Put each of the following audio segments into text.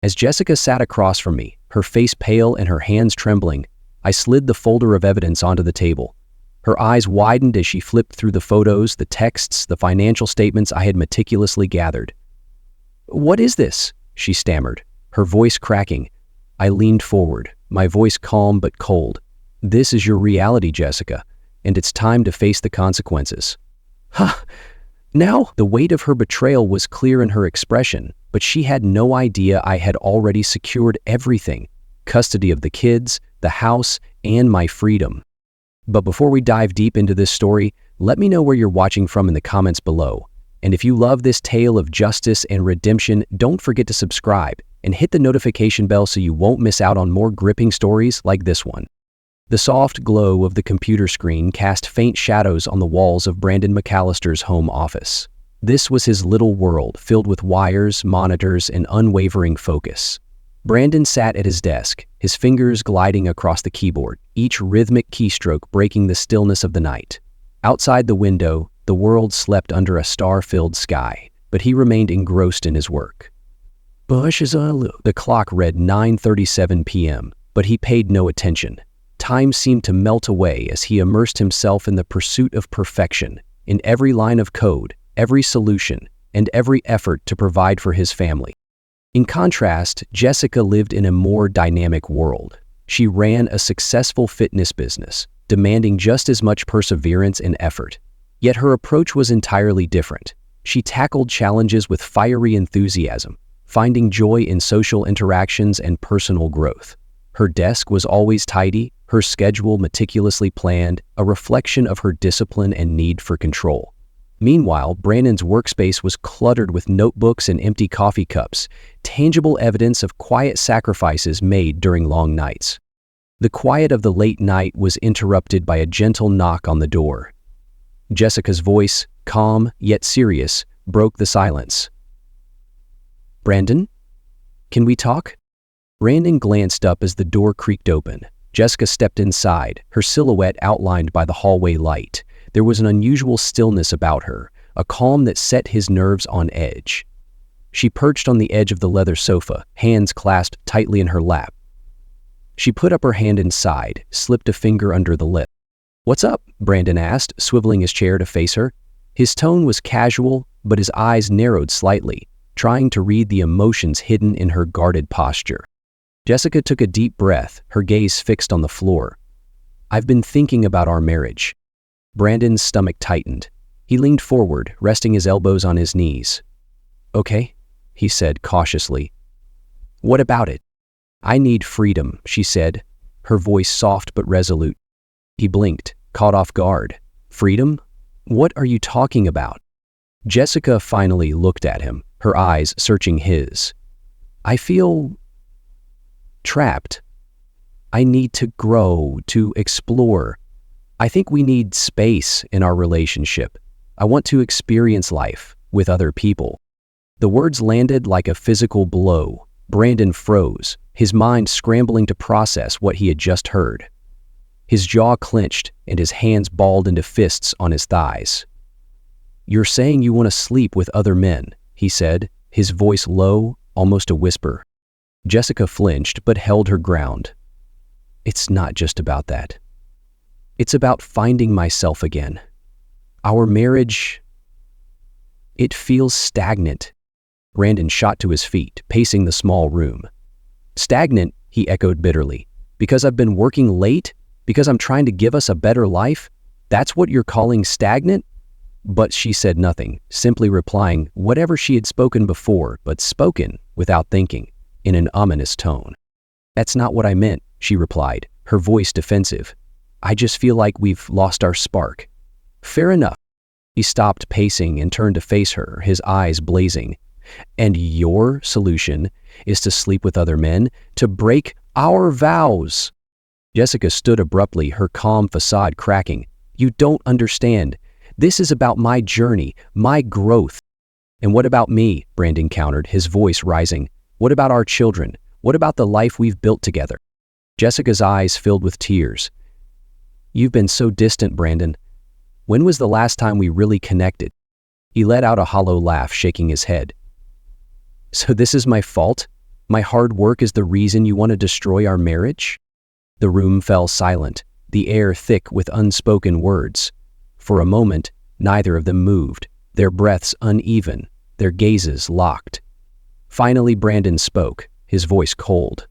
As Jessica sat across from me, her face pale and her hands trembling, I slid the folder of evidence onto the table. Her eyes widened as she flipped through the photos, the texts, the financial statements I had meticulously gathered. "What is this?" she stammered, her voice cracking. I leaned forward, my voice calm but cold. "This is your reality, Jessica, and it's time to face the consequences." "Huh!" Now, the weight of her betrayal was clear in her expression, but she had no idea I had already secured everything: custody of the kids, the house, and my freedom. But before we dive deep into this story, let me know where you're watching from in the comments below. And if you love this tale of justice and redemption, don't forget to subscribe and hit the notification bell so you won't miss out on more gripping stories like this one. The soft glow of the computer screen cast faint shadows on the walls of Brandon McAllister's home office. This was his little world, filled with wires, monitors, and unwavering focus. Brandon sat at his desk, his fingers gliding across the keyboard, each rhythmic keystroke breaking the stillness of the night. Outside the window, the world slept under a star-filled sky, but he remained engrossed in his work. The clock read 9:37 p.m., but he paid no attention. Time seemed to melt away as he immersed himself in the pursuit of perfection, in every line of code, every solution, and every effort to provide for his family. In contrast, Jessica lived in a more dynamic world. She ran a successful fitness business, demanding just as much perseverance and effort. Yet her approach was entirely different. She tackled challenges with fiery enthusiasm, finding joy in social interactions and personal growth. Her desk was always tidy, her schedule meticulously planned, a reflection of her discipline and need for control. Meanwhile, Brandon's workspace was cluttered with notebooks and empty coffee cups, tangible evidence of quiet sacrifices made during long nights. The quiet of the late night was interrupted by a gentle knock on the door. Jessica's voice, calm yet serious, broke the silence. "Brandon? Can we talk?" Brandon glanced up as the door creaked open. Jessica stepped inside, her silhouette outlined by the hallway light. There was an unusual stillness about her, a calm that set his nerves on edge. She perched on the edge of the leather sofa, hands clasped tightly in her lap. She put up her hand inside, slipped a finger under the lip. "What's up?" Brandon asked, swiveling his chair to face her. His tone was casual, but his eyes narrowed slightly, trying to read the emotions hidden in her guarded posture. Jessica took a deep breath, her gaze fixed on the floor. "I've been thinking about our marriage." Brandon's stomach tightened. He leaned forward, resting his elbows on his knees. "Okay," he said cautiously. "What about it?" "I need freedom," she said, her voice soft but resolute. He blinked, caught off guard. "Freedom? What are you talking about?" Jessica finally looked at him, her eyes searching his. "I feel trapped. I need to grow, to explore. I think we need space in our relationship. I want to experience life with other people." The words landed like a physical blow. Brandon froze, his mind scrambling to process what he had just heard. His jaw clenched and his hands balled into fists on his thighs. "You're saying you want to sleep with other men," he said, his voice low, almost a whisper. Jessica flinched but held her ground. "It's not just about that. It's about finding myself again. Our marriage, it feels stagnant." Brandon shot to his feet, pacing the small room. "Stagnant," he echoed bitterly. "Because I've been working late? Because I'm trying to give us a better life? That's what you're calling stagnant?" But she said nothing, simply replying whatever she had spoken before, but spoken without thinking, in an ominous tone. "That's not what I meant," she replied, her voice defensive. "I just feel like we've lost our spark." "Fair enough." He stopped pacing and turned to face her, his eyes blazing. "And your solution is to sleep with other men, to break our vows?" Jessica stood abruptly, her calm facade cracking. "You don't understand. This is about my journey, my growth." "And what about me?" Brandon countered, his voice rising. "What about our children? What about the life we've built together?" Jessica's eyes filled with tears. "You've been so distant, Brandon. When was the last time we really connected?" He let out a hollow laugh, shaking his head. "So this is my fault? My hard work is the reason you want to destroy our marriage?" The room fell silent, the air thick with unspoken words. For a moment, neither of them moved, their breaths uneven, their gazes locked. Finally, Brandon spoke, his voice cold.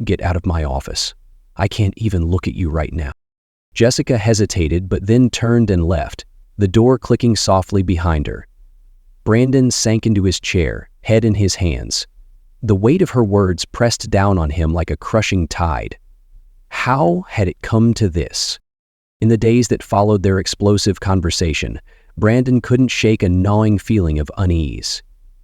"Get out of my office. I can't even look at you right now." Jessica hesitated but then turned and left, the door clicking softly behind her. Brandon sank into his chair, head in his hands. The weight of her words pressed down on him like a crushing tide. How had it come to this? In the days that followed their explosive conversation, Brandon couldn't shake a gnawing feeling of unease.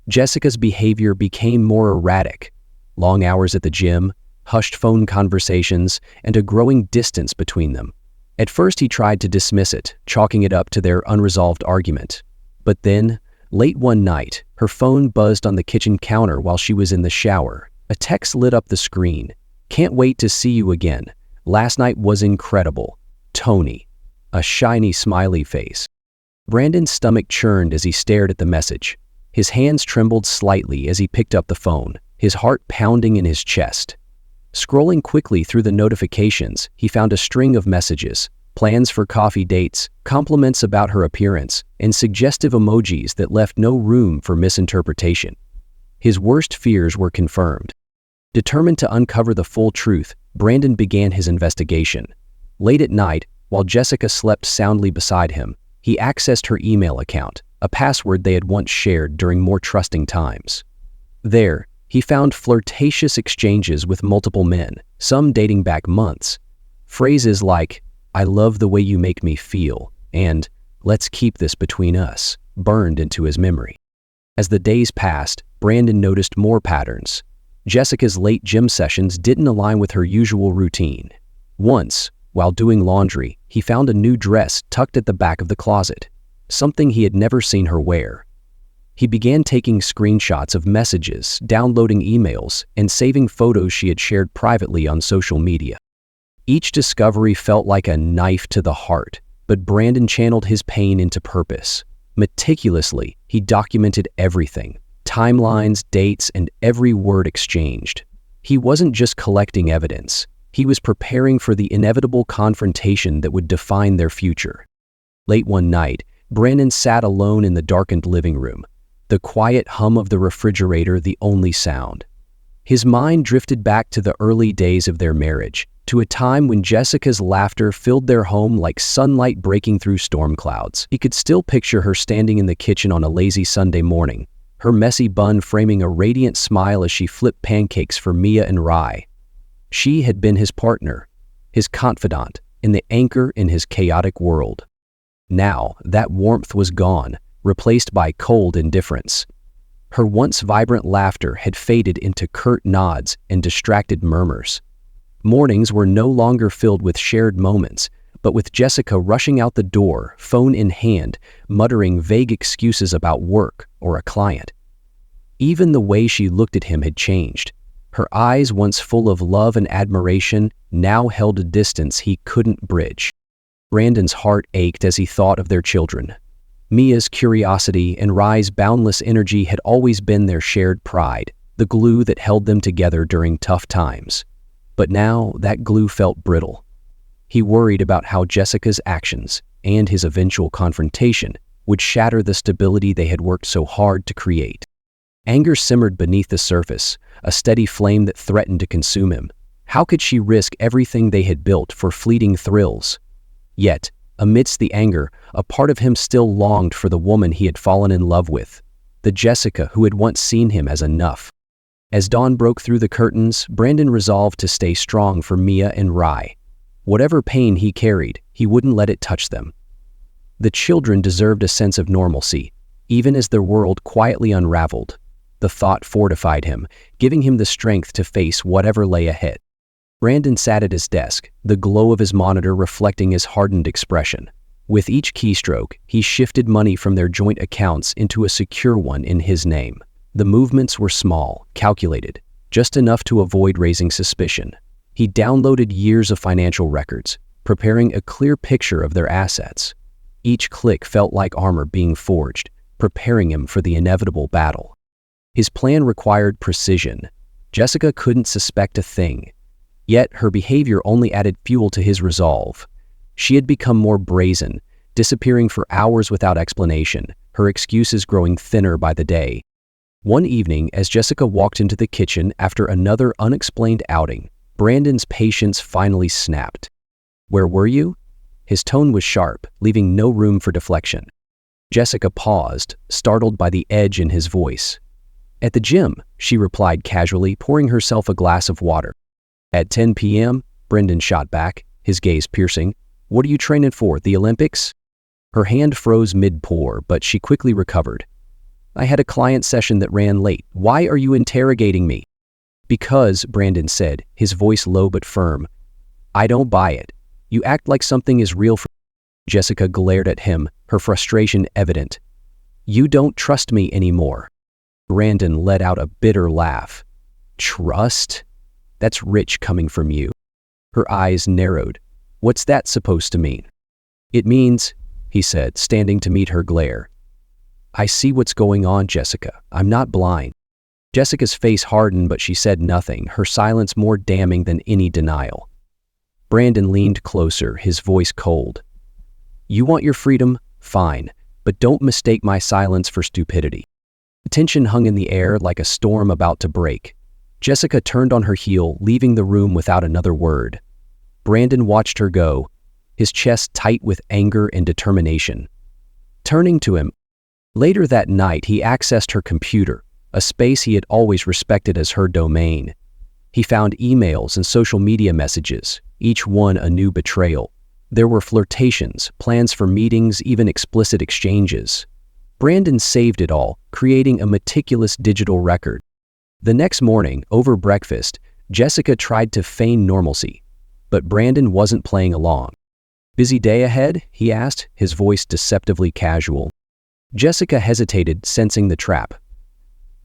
Jessica's behavior became more erratic. Long hours at the gym, hushed phone conversations, and a growing distance between them. At first he tried to dismiss it, chalking it up to their unresolved argument. But then, late one night, her phone buzzed on the kitchen counter while she was in the shower. A text lit up the screen. "Can't wait to see you again. Last night was incredible. Tony." A shiny smiley face. Brandon's stomach churned as he stared at the message. His hands trembled slightly as he picked up the phone, his heart pounding in his chest. Scrolling quickly through the notifications, he found a string of messages, plans for coffee dates, compliments about her appearance, and suggestive emojis that left no room for misinterpretation. His worst fears were confirmed. Determined to uncover the full truth, Brandon began his investigation. Late at night, while Jessica slept soundly beside him, he accessed her email account, a password they had once shared during more trusting times. There, he found flirtatious exchanges with multiple men, some dating back months. Phrases like, "I love the way you make me feel," and "let's keep this between us," burned into his memory. As the days passed, Brandon noticed more patterns. Jessica's late gym sessions didn't align with her usual routine. Once, while doing laundry, he found a new dress tucked at the back of the closet, something he had never seen her wear. He began taking screenshots of messages, downloading emails, and saving photos she had shared privately on social media. Each discovery felt like a knife to the heart, but Brandon channeled his pain into purpose. Meticulously, he documented everything, timelines, dates, and every word exchanged. He wasn't just collecting evidence. He was preparing for the inevitable confrontation that would define their future. Late one night, Brandon sat alone in the darkened living room, the quiet hum of the refrigerator the only sound. His mind drifted back to the early days of their marriage, to a time when Jessica's laughter filled their home like sunlight breaking through storm clouds. He could still picture her standing in the kitchen on a lazy Sunday morning, her messy bun framing a radiant smile as she flipped pancakes for Mia and Rye. She had been his partner, his confidant, and the anchor in his chaotic world. Now, that warmth was gone, replaced by cold indifference. Her once vibrant laughter had faded into curt nods and distracted murmurs. Mornings were no longer filled with shared moments, but with Jessica rushing out the door, phone in hand, muttering vague excuses about work or a client. Even the way she looked at him had changed. Her eyes, once full of love and admiration, now held a distance he couldn't bridge. Brandon's heart ached as he thought of their children. Mia's curiosity and Rye's boundless energy had always been their shared pride, the glue that held them together during tough times. But now that glue felt brittle. He worried about how Jessica's actions and his eventual confrontation would shatter the stability they had worked so hard to create. Anger simmered beneath the surface, a steady flame that threatened to consume him. How could she risk everything they had built for fleeting thrills? Yet, amidst the anger, a part of him still longed for the woman he had fallen in love with, the Jessica who had once seen him as enough. As dawn broke through the curtains, Brandon resolved to stay strong for Mia and Rye. Whatever pain he carried, he wouldn't let it touch them. The children deserved a sense of normalcy, even as their world quietly unraveled. The thought fortified him, giving him the strength to face whatever lay ahead. Brandon sat at his desk, the glow of his monitor reflecting his hardened expression. With each keystroke, he shifted money from their joint accounts into a secure one in his name. The movements were small, calculated, just enough to avoid raising suspicion. He downloaded years of financial records, preparing a clear picture of their assets. Each click felt like armor being forged, preparing him for the inevitable battle. His plan required precision. Jessica couldn't suspect a thing. Yet her behavior only added fuel to his resolve. She had become more brazen, disappearing for hours without explanation, her excuses growing thinner by the day. One evening, as Jessica walked into the kitchen after another unexplained outing, Brandon's patience finally snapped. "Where were you?" His tone was sharp, leaving no room for deflection. Jessica paused, startled by the edge in his voice. "At the gym," she replied casually, pouring herself a glass of water. "At 10 p.m., Brendan shot back, his gaze piercing. "What are you training for, the Olympics?" Her hand froze mid-pour, but she quickly recovered. "I had a client session that ran late. Why are you interrogating me?" "Because," Brandon said, his voice low but firm, "I don't buy it. You act like something is real for..." Jessica glared at him, her frustration evident. "You don't trust me anymore." Brandon let out a bitter laugh. "Trust? That's rich coming from you." Her eyes narrowed. "What's that supposed to mean?" "It means," he said, standing to meet her glare. "I see what's going on, Jessica. I'm not blind." Jessica's face hardened, but she said nothing, her silence more damning than any denial. Brandon leaned closer, his voice cold. "You want your freedom? Fine, but don't mistake my silence for stupidity." The tension hung in the air like a storm about to break. Jessica turned on her heel, leaving the room without another word. Brandon watched her go, his chest tight with anger and determination. Turning to him, later that night he accessed her computer, a space he had always respected as her domain. He found emails and social media messages, each one a new betrayal. There were flirtations, plans for meetings, even explicit exchanges. Brandon saved it all, creating a meticulous digital record. The next morning, over breakfast, Jessica tried to feign normalcy, but Brandon wasn't playing along. "Busy day ahead?" he asked, his voice deceptively casual. Jessica hesitated, sensing the trap.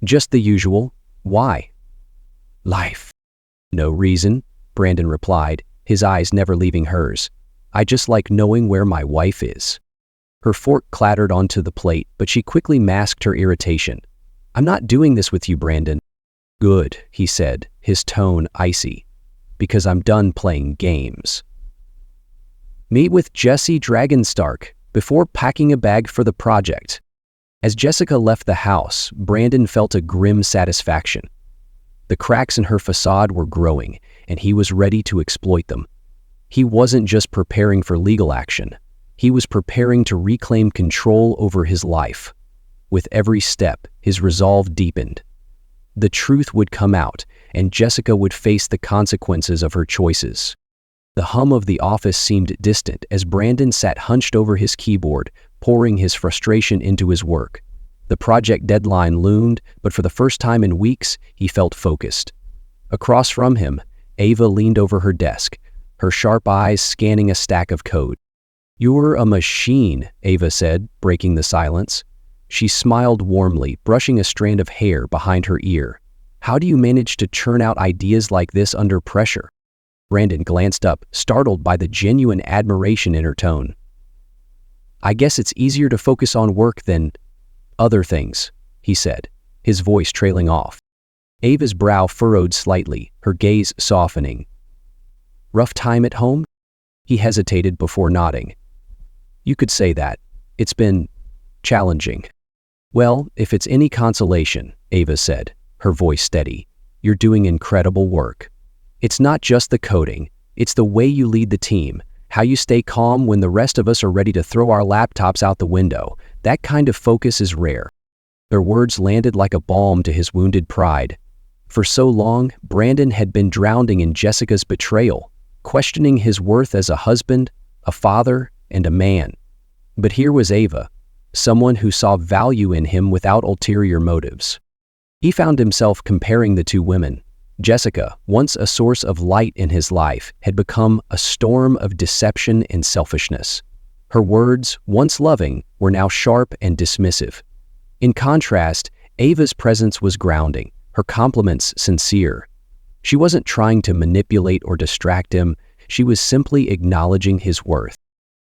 "Just the usual. Why?" "Life." "No reason," Brandon replied, his eyes never leaving hers. "I just like knowing where my wife is." Her fork clattered onto the plate, but she quickly masked her irritation. "I'm not doing this with you, Brandon." "Good," he said, his tone icy. "Because I'm done playing games." Meet with Jesse Dragonstark before packing a bag for the project. As Jessica left the house, Brandon felt a grim satisfaction. The cracks in her facade were growing, and he was ready to exploit them. He wasn't just preparing for legal action. He was preparing to reclaim control over his life. With every step, his resolve deepened. The truth would come out, and Jessica would face the consequences of her choices. The hum of the office seemed distant as Brandon sat hunched over his keyboard, pouring his frustration into his work. The project deadline loomed, but for the first time in weeks, he felt focused. Across from him, Ava leaned over her desk, her sharp eyes scanning a stack of code. "You're a machine," Ava said, breaking the silence. She smiled warmly, brushing a strand of hair behind her ear. "How do you manage to churn out ideas like this under pressure?" Brandon glanced up, startled by the genuine admiration in her tone. "I guess it's easier to focus on work than other things," he said, his voice trailing off. Ava's brow furrowed slightly, her gaze softening. "Rough time at home?" He hesitated before nodding. "You could say that. It's been challenging." "Well, if it's any consolation," Ava said, her voice steady, "you're doing incredible work. It's not just the coding, it's the way you lead the team, how you stay calm when the rest of us are ready to throw our laptops out the window. That kind of focus is rare." Their words landed like a balm to his wounded pride. For so long, Brandon had been drowning in Jessica's betrayal, questioning his worth as a husband, a father, and a man. But here was Ava, someone who saw value in him without ulterior motives. He found himself comparing the two women. Jessica, once a source of light in his life, had become a storm of deception and selfishness. Her words, once loving, were now sharp and dismissive. In contrast, Ava's presence was grounding, her compliments sincere. She wasn't trying to manipulate or distract him, she was simply acknowledging his worth.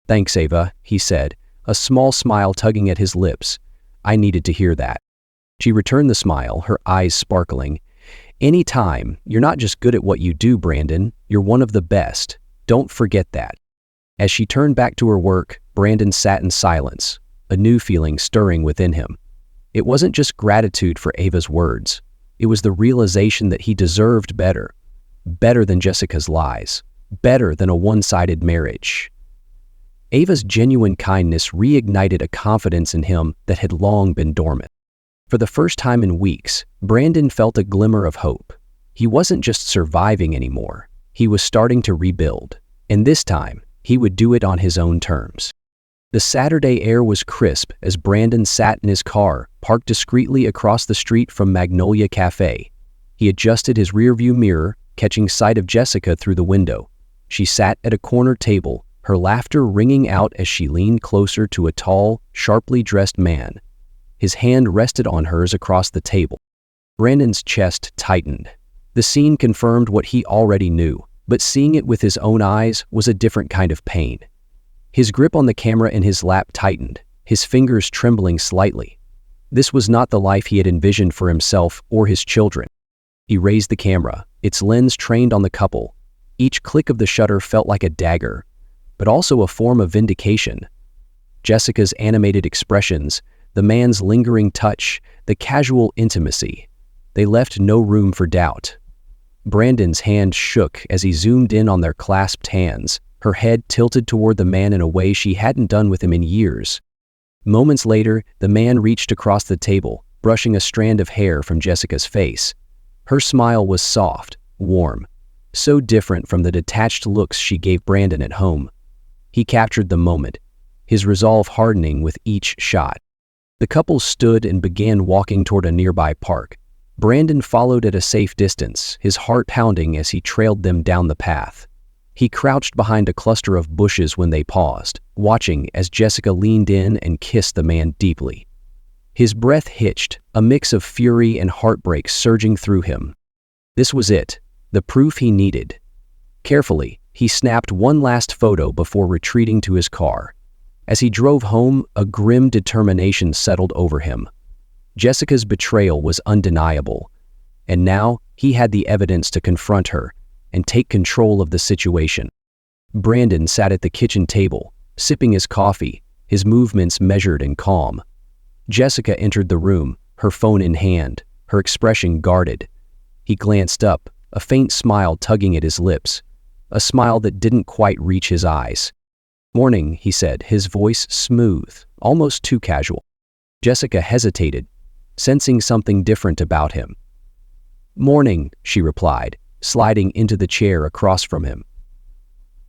"Thanks, Ava," he said, a small smile tugging at his lips. "I needed to hear that." She returned the smile, her eyes sparkling. "Anytime. You're not just good at what you do, Brandon. You're one of the best. Don't forget that." As she turned back to her work, Brandon sat in silence, a new feeling stirring within him. It wasn't just gratitude for Ava's words. It was the realization that he deserved better. Better than Jessica's lies. Better than a one-sided marriage. Ava's genuine kindness reignited a confidence in him that had long been dormant. For the first time in weeks, Brandon felt a glimmer of hope. He wasn't just surviving anymore. He was starting to rebuild. And this time, he would do it on his own terms. The Saturday air was crisp as Brandon sat in his car, parked discreetly across the street from Magnolia Cafe. He adjusted his rearview mirror, catching sight of Jessica through the window. She sat at a corner table, her laughter ringing out as she leaned closer to a tall, sharply dressed man. His hand rested on hers across the table. Brandon's chest tightened. The scene confirmed what he already knew, but seeing it with his own eyes was a different kind of pain. His grip on the camera in his lap tightened, his fingers trembling slightly. This was not the life he had envisioned for himself or his children. He raised the camera, its lens trained on the couple. Each click of the shutter felt like a dagger, but also a form of vindication. Jessica's animated expressions, the man's lingering touch, the casual intimacy, they left no room for doubt. Brandon's hand shook as he zoomed in on their clasped hands, her head tilted toward the man in a way she hadn't done with him in years. Moments later, the man reached across the table, brushing a strand of hair from Jessica's face. Her smile was soft, warm, so different from the detached looks she gave Brandon at home. He captured the moment, his resolve hardening with each shot. The couple stood and began walking toward a nearby park. Brandon followed at a safe distance, his heart pounding as he trailed them down the path. He crouched behind a cluster of bushes when they paused, watching as Jessica leaned in and kissed the man deeply. His breath hitched, a mix of fury and heartbreak surging through him. This was it, the proof he needed. Carefully, he snapped one last photo before retreating to his car. As he drove home, a grim determination settled over him. Jessica's betrayal was undeniable, and now he had the evidence to confront her and take control of the situation. Brandon sat at the kitchen table, sipping his coffee, his movements measured and calm. Jessica entered the room, her phone in hand, her expression guarded. He glanced up, a faint smile tugging at his lips, a smile that didn't quite reach his eyes. "Morning," he said, his voice smooth, almost too casual. Jessica hesitated, sensing something different about him. "Morning," she replied, sliding into the chair across from him.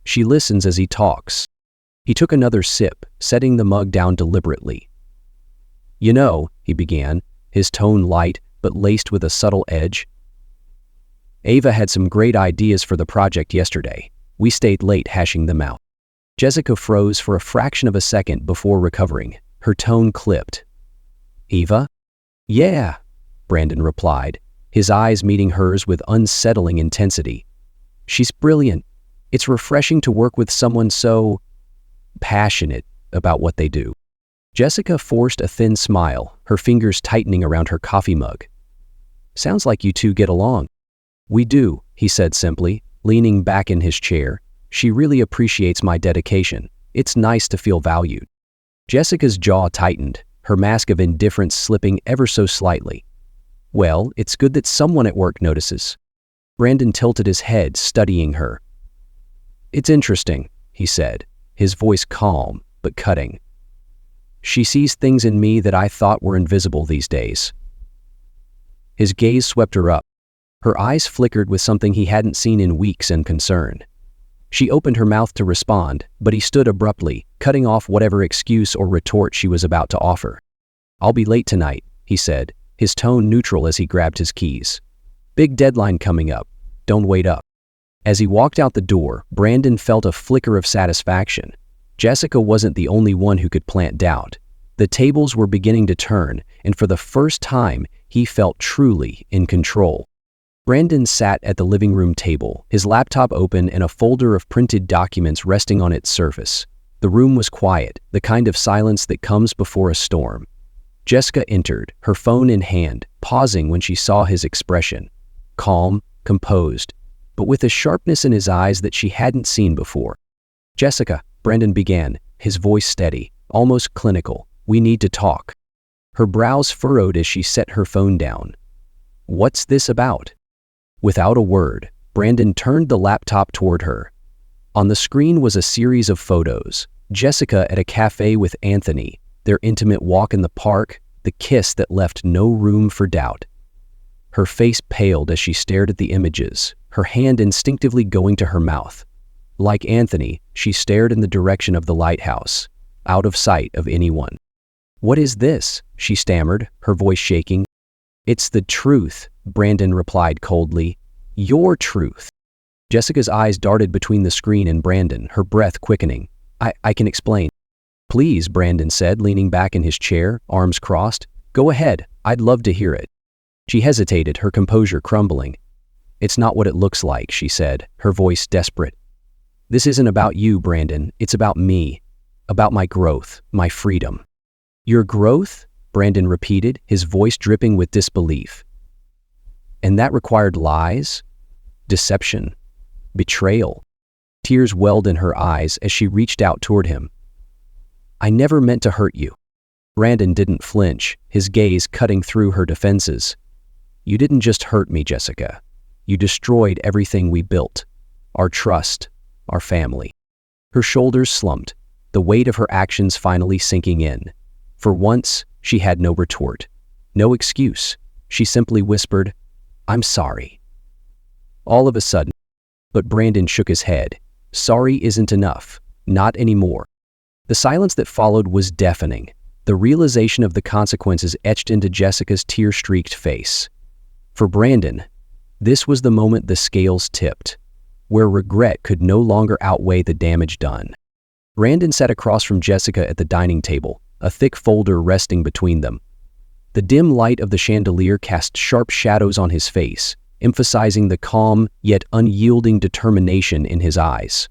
She listens as he talks. He took another sip, setting the mug down deliberately. "You know," he began, his tone light but laced with a subtle edge. "Ava had some great ideas for the project yesterday. We stayed late hashing them out." Jessica froze for a fraction of a second before recovering, her tone clipped. "Ava?" "Yeah," Brandon replied, his eyes meeting hers with unsettling intensity. "She's brilliant. It's refreshing to work with someone so passionate about what they do." Jessica forced a thin smile, her fingers tightening around her coffee mug. "Sounds like you two get along." "We do," he said simply, leaning back in his chair. "She really appreciates my dedication. It's nice to feel valued." Jessica's jaw tightened, her mask of indifference slipping ever so slightly. "Well, it's good that someone at work notices." Brandon tilted his head, studying her. "It's interesting," he said, his voice calm but cutting. "She sees things in me that I thought were invisible these days." His gaze swept her up. Her eyes flickered with something he hadn't seen in weeks and concern. She opened her mouth to respond, but he stood abruptly, cutting off whatever excuse or retort she was about to offer. "I'll be late tonight," he said, his tone neutral as he grabbed his keys. "Big deadline coming up. Don't wait up." As he walked out the door, Brandon felt a flicker of satisfaction. Jessica wasn't the only one who could plant doubt. The tables were beginning to turn, and for the first time, he felt truly in control. Brandon sat at the living room table, his laptop open and a folder of printed documents resting on its surface. The room was quiet, the kind of silence that comes before a storm. Jessica entered, her phone in hand, pausing when she saw his expression. Calm, composed, but with a sharpness in his eyes that she hadn't seen before. "Jessica," Brandon began, his voice steady, almost clinical. "We need to talk." Her brows furrowed as she set her phone down. "What's this about?" Without a word, Brandon turned the laptop toward her. On the screen was a series of photos. Jessica at a cafe with Anthony, their intimate walk in the park, the kiss that left no room for doubt. Her face paled as she stared at the images, her hand instinctively going to her mouth. Like Anthony, she stared in the direction of the lighthouse, out of sight of anyone. "What is this?" she stammered, her voice shaking. "It's the truth," Brandon replied coldly. "Your truth." Jessica's eyes darted between the screen and Brandon, her breath quickening. I can explain." "Please," Brandon said, leaning back in his chair, arms crossed. "Go ahead, I'd love to hear it." She hesitated, her composure crumbling. "It's not what it looks like," she said, her voice desperate. "This isn't about you, Brandon. It's about me. About my growth, my freedom." "Your growth?" Brandon repeated, his voice dripping with disbelief. "And that required lies? Deception? Betrayal?" Tears welled in her eyes as she reached out toward him. "I never meant to hurt you." Brandon didn't flinch, his gaze cutting through her defenses. "You didn't just hurt me, Jessica. You destroyed everything we built. Our trust, our family." Her shoulders slumped, the weight of her actions finally sinking in. For once, she had no retort, no excuse. She simply whispered, "I'm sorry." All of a sudden, but Brandon shook his head. Sorry isn't enough, not anymore. The silence that followed was deafening, the realization of the consequences etched into Jessica's tear-streaked face. For Brandon, this was the moment the scales tipped, where regret could no longer outweigh the damage done. Brandon sat across from Jessica at the dining table, a thick folder resting between them. The dim light of the chandelier cast sharp shadows on his face, emphasizing the calm yet unyielding determination in his eyes.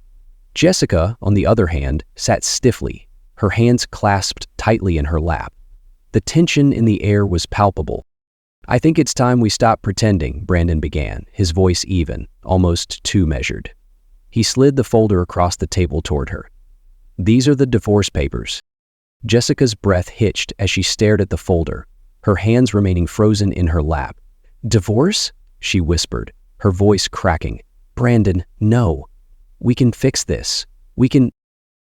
Jessica, on the other hand, sat stiffly, her hands clasped tightly in her lap. The tension in the air was palpable. "I think it's time we stop pretending," Brandon began, his voice even, almost too measured. He slid the folder across the table toward her. "These are the divorce papers." Jessica's breath hitched as she stared at the folder, her hands remaining frozen in her lap. "Divorce?" she whispered, her voice cracking. "Brandon, no. We can fix this. We can—"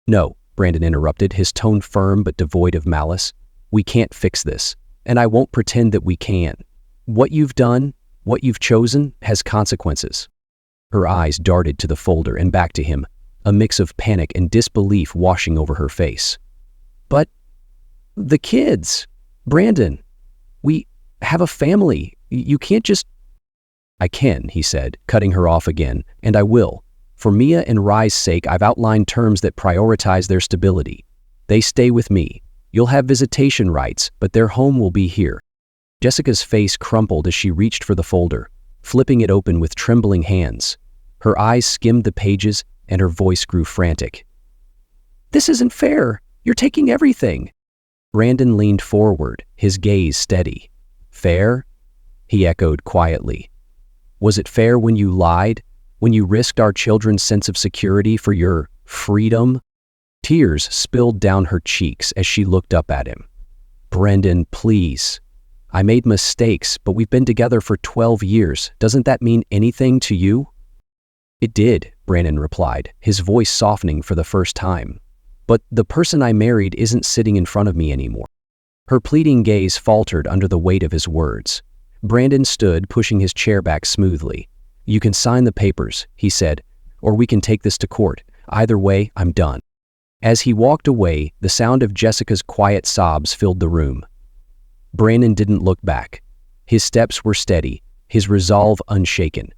"No," Brandon interrupted, his tone firm but devoid of malice. "We can't fix this, and I won't pretend that we can. What you've done, what you've chosen, has consequences." Her eyes darted to the folder and back to him, a mix of panic and disbelief washing over her face. "But the kids, Brandon, we have a family. You can't just—" "I can," he said, cutting her off again, "and I will. For Mia and Rye's sake, I've outlined terms that prioritize their stability. They stay with me. You'll have visitation rights, but their home will be here." Jessica's face crumpled as she reached for the folder, flipping it open with trembling hands. Her eyes skimmed the pages and her voice grew frantic. "This isn't fair. You're taking everything." Brandon leaned forward, his gaze steady. "Fair?" he echoed quietly. "Was it fair when you lied? When you risked our children's sense of security for your freedom?" Tears spilled down her cheeks as she looked up at him. "Brendan, please. I made mistakes, but we've been together for 12 years. Doesn't that mean anything to you?" "It did," Brandon replied, his voice softening for the first time. "But the person I married isn't sitting in front of me anymore." Her pleading gaze faltered under the weight of his words. Brandon stood, pushing his chair back smoothly. "You can sign the papers," he said, "or we can take this to court. Either way, I'm done." As he walked away, the sound of Jessica's quiet sobs filled the room. Brandon didn't look back. His steps were steady, his resolve unshaken.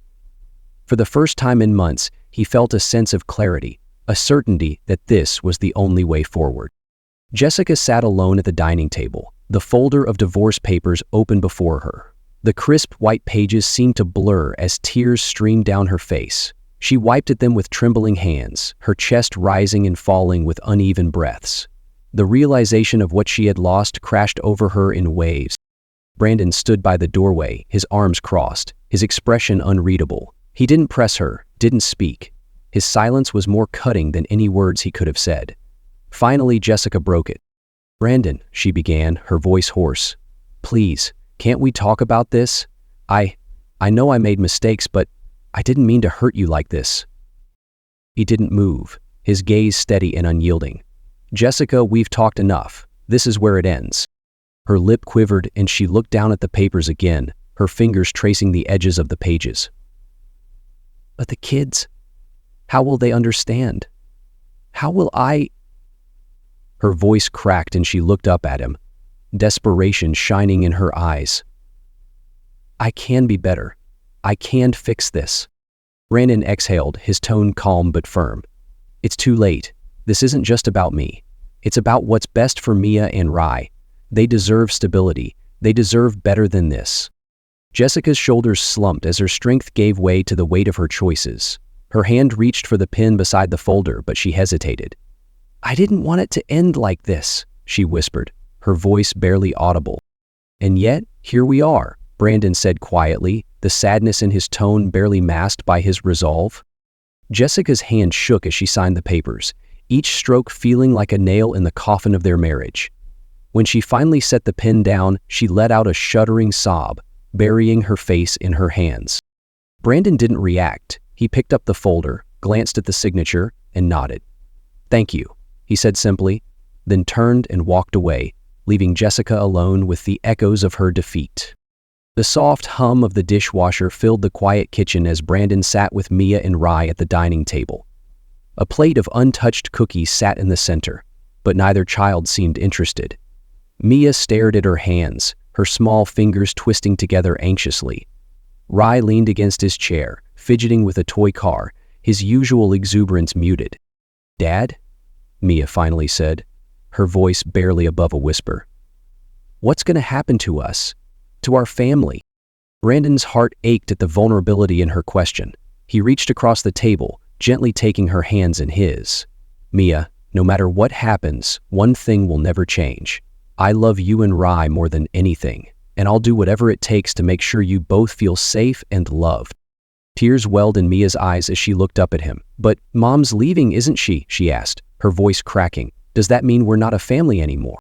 For the first time in months, he felt a sense of clarity, a certainty that this was the only way forward. Jessica sat alone at the dining table, the folder of divorce papers open before her. The crisp white pages seemed to blur as tears streamed down her face. She wiped at them with trembling hands, her chest rising and falling with uneven breaths. The realization of what she had lost crashed over her in waves. Brandon stood by the doorway, his arms crossed, his expression unreadable. He didn't press her, didn't speak. His silence was more cutting than any words he could have said. Finally, Jessica broke it. "Brandon," she began, her voice hoarse. "Please, can't we talk about this? I know I made mistakes, but I didn't mean to hurt you like this." He didn't move, his gaze steady and unyielding. "Jessica, we've talked enough. This is where it ends." Her lip quivered and she looked down at the papers again, her fingers tracing the edges of the pages. "But the kids, how will they understand? How will I—" Her voice cracked and she looked up at him, desperation shining in her eyes. "I can be better. I can fix this." Brandon exhaled, his tone calm but firm. "It's too late. This isn't just about me. It's about what's best for Mia and Rye. They deserve stability. They deserve better than this." Jessica's shoulders slumped as her strength gave way to the weight of her choices. Her hand reached for the pen beside the folder, but she hesitated. "I didn't want it to end like this," she whispered, her voice barely audible. "And yet, here we are," Brandon said quietly, the sadness in his tone barely masked by his resolve. Jessica's hand shook as she signed the papers, each stroke feeling like a nail in the coffin of their marriage. When she finally set the pen down, she let out a shuddering sob, burying her face in her hands. Brandon didn't react. He picked up the folder, glanced at the signature, and nodded. "Thank you," he said simply, then turned and walked away, leaving Jessica alone with the echoes of her defeat. The soft hum of the dishwasher filled the quiet kitchen as Brandon sat with Mia and Rye at the dining table. A plate of untouched cookies sat in the center, but neither child seemed interested. Mia stared at her hands, her small fingers twisting together anxiously. Rye leaned against his chair, fidgeting with a toy car, his usual exuberance muted. "Dad?" Mia finally said, her voice barely above a whisper. "What's going to happen to us? To our family?" Brandon's heart ached at the vulnerability in her question. He reached across the table, gently taking her hands in his. "Mia, no matter what happens, one thing will never change. I love you and Rye more than anything, and I'll do whatever it takes to make sure you both feel safe and loved." Tears welled in Mia's eyes as she looked up at him. "But Mom's leaving, isn't she?" she asked, her voice cracking. "Does that mean we're not a family anymore?"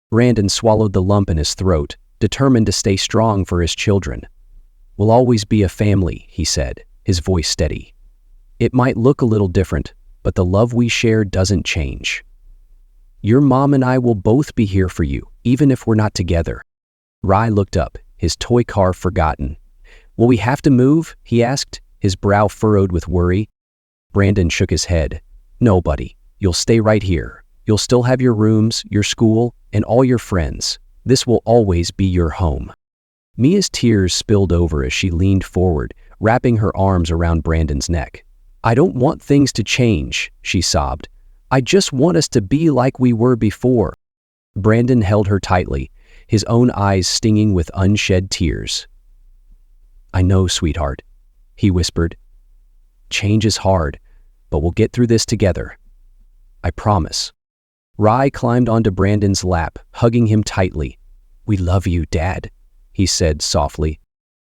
Brandon swallowed the lump in his throat, determined to stay strong for his children. "We'll always be a family," he said, his voice steady. "It might look a little different, but the love we share doesn't change. Your mom and I will both be here for you, even if we're not together." Rye looked up, his toy car forgotten. "Will we have to move?" he asked, his brow furrowed with worry. Brandon shook his head. "No, buddy. You'll stay right here. You'll still have your rooms, your school, and all your friends. This will always be your home." Mia's tears spilled over as she leaned forward, wrapping her arms around Brandon's neck. "I don't want things to change," she sobbed. "I just want us to be like we were before." Brandon held her tightly, his own eyes stinging with unshed tears. "I know, sweetheart," he whispered. "Change is hard, but we'll get through this together. I promise." Rye climbed onto Brandon's lap, hugging him tightly. "We love you, Dad," he said softly.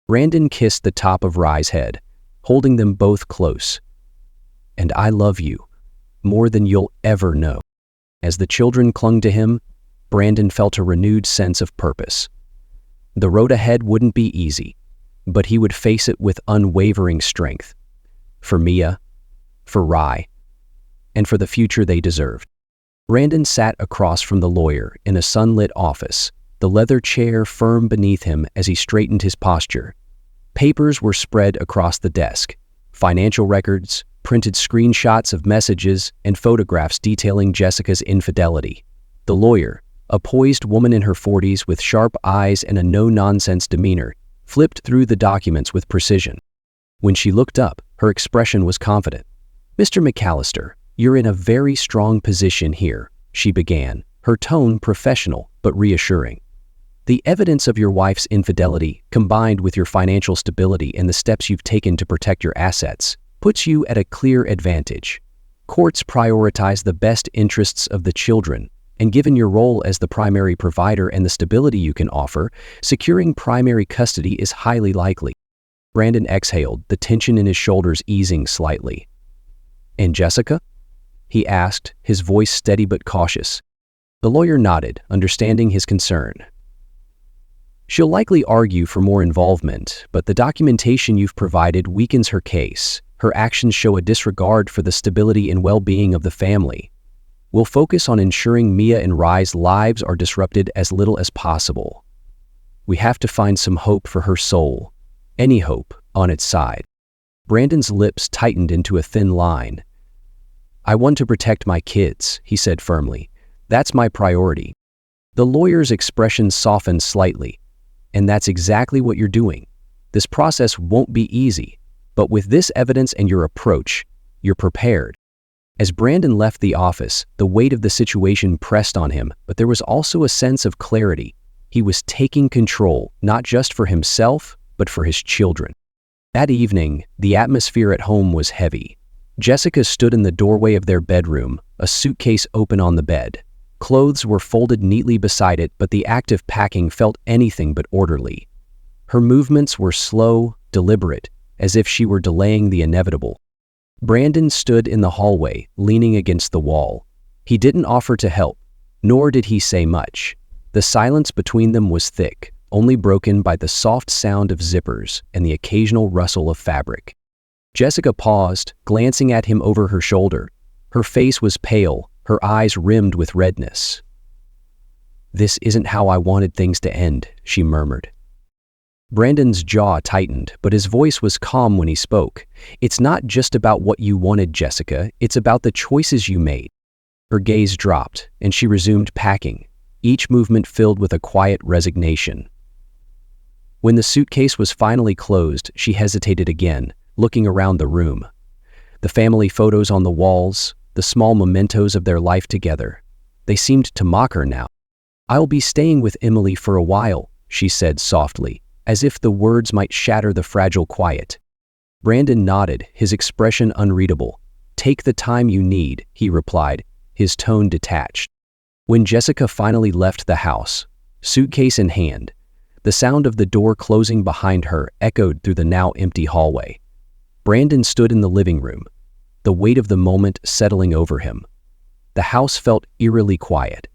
Brandon kissed the top of Rye's head, holding them both close. "And I love you, more than you'll ever know." As the children clung to him, Brandon felt a renewed sense of purpose. The road ahead wouldn't be easy, but he would face it with unwavering strength. For Mia, for Rye, and for the future they deserved. Brandon sat across from the lawyer in a sunlit office, the leather chair firm beneath him as he straightened his posture. Papers were spread across the desk, financial records, printed screenshots of messages, and photographs detailing Jessica's infidelity. The lawyer, a poised woman in her 40s with sharp eyes and a no-nonsense demeanor, flipped through the documents with precision. When she looked up, her expression was confident. "Mr. McAllister, you're in a very strong position here," she began, her tone professional but reassuring. "The evidence of your wife's infidelity, combined with your financial stability and the steps you've taken to protect your assets, puts you at a clear advantage. Courts prioritize the best interests of the children, And given your role as the primary provider and the stability you can offer, securing primary custody is highly likely. Brandon exhaled, the tension in his shoulders easing slightly. And Jessica? He asked, his voice steady but cautious. The lawyer nodded, understanding his concern. She'll likely argue for more involvement, but the documentation you've provided weakens her case. Her actions show a disregard for the stability and well-being of the family. We'll focus on ensuring Mia and Rye's lives are disrupted as little as possible. We have to find some hope for her soul, any hope, on its side. Brandon's lips tightened into a thin line. I want to protect my kids, he said firmly. That's my priority. The lawyer's expression softened slightly. And that's exactly what you're doing. This process won't be easy, but with this evidence and your approach, you're prepared. As Brandon left the office, the weight of the situation pressed on him, but there was also a sense of clarity. He was taking control, not just for himself, but for his children. That evening, the atmosphere at home was heavy. Jessica stood in the doorway of their bedroom, a suitcase open on the bed. Clothes were folded neatly beside it, but the act of packing felt anything but orderly. Her movements were slow, deliberate, as if she were delaying the inevitable. Brandon stood in the hallway, leaning against the wall. He didn't offer to help, nor did he say much. The silence between them was thick, only broken by the soft sound of zippers and the occasional rustle of fabric. Jessica paused, glancing at him over her shoulder. Her face was pale, her eyes rimmed with redness. "This isn't how I wanted things to end," she murmured. Brandon's jaw tightened, but his voice was calm when he spoke. "It's not just about what you wanted, Jessica. It's about the choices you made." Her gaze dropped, and she resumed packing, each movement filled with a quiet resignation. When the suitcase was finally closed, she hesitated again, looking around the room. The family photos on the walls, the small mementos of their life together, they seemed to mock her now. "I'll be staying with Emily for a while," she said softly, as if the words might shatter the fragile quiet. Brandon nodded, his expression unreadable. "Take the time you need," he replied, his tone detached. When Jessica finally left the house, suitcase in hand, the sound of the door closing behind her echoed through the now empty hallway. Brandon stood in the living room, the weight of the moment settling over him. The house felt eerily quiet,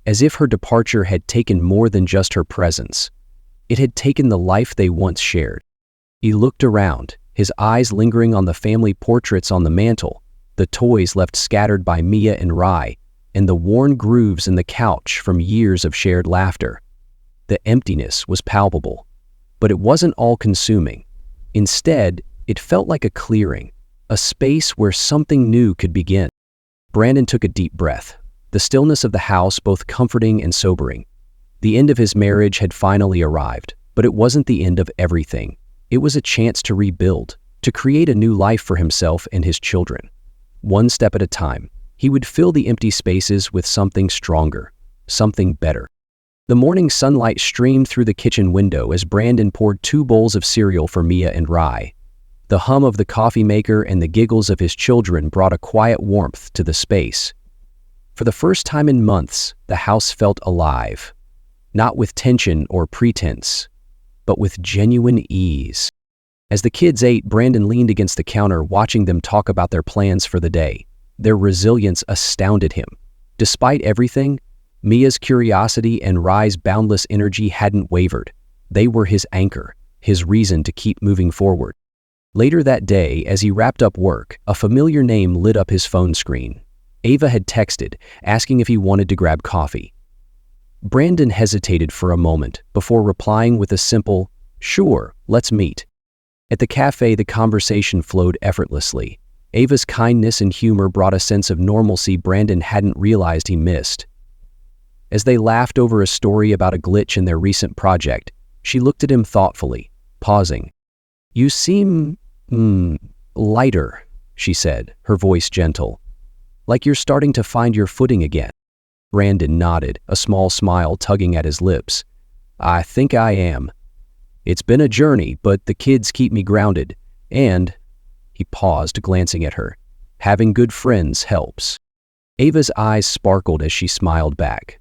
as if her departure had taken more than just her presence. It had taken the life they once shared. He looked around, his eyes lingering on the family portraits on the mantel, the toys left scattered by Mia and Rye, and the worn grooves in the couch from years of shared laughter. The emptiness was palpable, but it wasn't all-consuming. Instead, it felt like a clearing, a space where something new could begin. Brandon took a deep breath, the stillness of the house both comforting and sobering. The end of his marriage had finally arrived, but it wasn't the end of everything. It was a chance to rebuild, to create a new life for himself and his children. One step at a time, he would fill the empty spaces with something stronger, something better. The morning sunlight streamed through the kitchen window as Brandon poured 2 bowls of cereal for Mia and Rye. The hum of the coffee maker and the giggles of his children brought a quiet warmth to the space. For the first time in months, the house felt alive. Not with tension or pretense, but with genuine ease. As the kids ate, Brandon leaned against the counter, watching them talk about their plans for the day. Their resilience astounded him. Despite everything, Mia's curiosity and Rye's boundless energy hadn't wavered. They were his anchor, his reason to keep moving forward. Later that day, as he wrapped up work, a familiar name lit up his phone screen. Ava had texted, asking if he wanted to grab coffee. Brandon hesitated for a moment before replying with a simple, "Sure, let's meet." At the cafe, the conversation flowed effortlessly. Ava's kindness and humor brought a sense of normalcy Brandon hadn't realized he missed. As they laughed over a story about a glitch in their recent project, she looked at him thoughtfully, pausing. "You seem, lighter," she said, her voice gentle. "Like you're starting to find your footing again." Brandon nodded, a small smile tugging at his lips. "I think I am. It's been a journey, but the kids keep me grounded, and," he paused, glancing at her, "having good friends helps." Ava's eyes sparkled as she smiled back.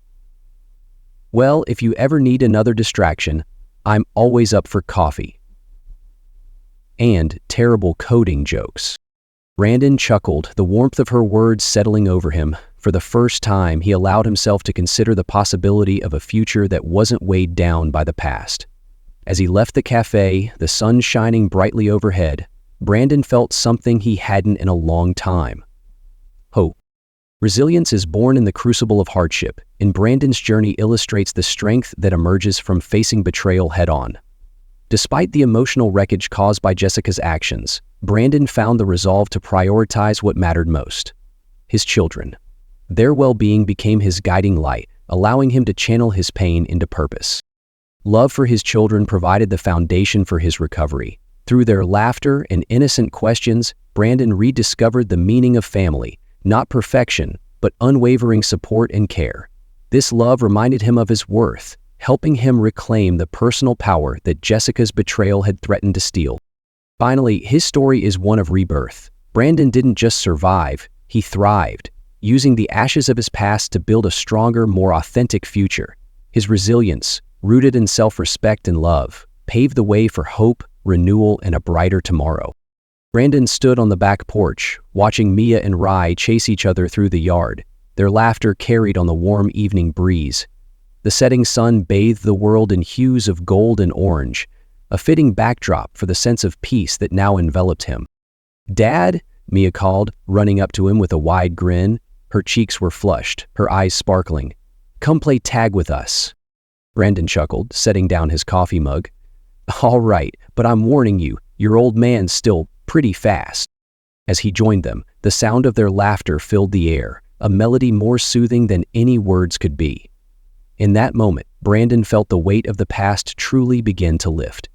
Well, if you ever need another distraction, I'm always up for coffee. And terrible coding jokes. Brandon chuckled, the warmth of her words settling over him. For the first time, he allowed himself to consider the possibility of a future that wasn't weighed down by the past. As he left the cafe, the sun shining brightly overhead, Brandon felt something he hadn't in a long time. Hope. Resilience is born in the crucible of hardship, and Brandon's journey illustrates the strength that emerges from facing betrayal head-on. Despite the emotional wreckage caused by Jessica's actions, Brandon found the resolve to prioritize what mattered most: his children. Their well-being became his guiding light, allowing him to channel his pain into purpose. Love for his children provided the foundation for his recovery. Through their laughter and innocent questions, Brandon rediscovered the meaning of family, not perfection, but unwavering support and care. This love reminded him of his worth, helping him reclaim the personal power that Jessica's betrayal had threatened to steal. Finally, his story is one of rebirth. Brandon didn't just survive, he thrived, using the ashes of his past to build a stronger, more authentic future. His resilience, rooted in self-respect and love, paved the way for hope, renewal, and a brighter tomorrow. Brandon stood on the back porch, watching Mia and Rai chase each other through the yard. Their laughter carried on the warm evening breeze. The setting sun bathed the world in hues of gold and orange, a fitting backdrop for the sense of peace that now enveloped him. "Dad?" Mia called, running up to him with a wide grin. Her cheeks were flushed, her eyes sparkling. "Come play tag with us." Brandon chuckled, setting down his coffee mug. "All right, but I'm warning you, your old man's still pretty fast." As he joined them, the sound of their laughter filled the air, a melody more soothing than any words could be. In that moment, Brandon felt the weight of the past truly begin to lift.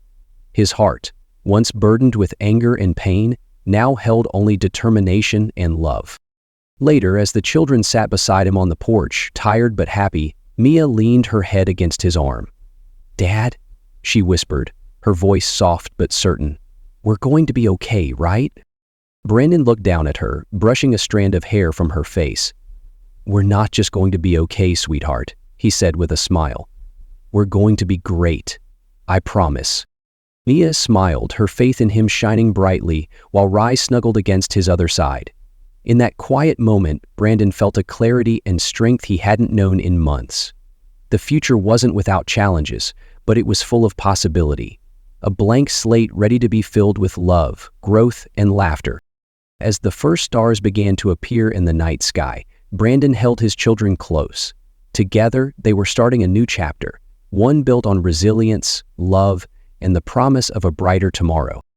His heart, once burdened with anger and pain, now held only determination and love. Later, as the children sat beside him on the porch, tired but happy, Mia leaned her head against his arm. "Dad," she whispered, her voice soft but certain, "we're going to be okay, right?" Brandon looked down at her, brushing a strand of hair from her face. "We're not just going to be okay, sweetheart," he said with a smile. "We're going to be great. I promise." Mia smiled, her faith in him shining brightly, while Rai snuggled against his other side. In that quiet moment, Brandon felt a clarity and strength he hadn't known in months. The future wasn't without challenges, but it was full of possibility. A blank slate ready to be filled with love, growth, and laughter. As the first stars began to appear in the night sky, Brandon held his children close. Together, they were starting a new chapter, one built on resilience, love, and the promise of a brighter tomorrow.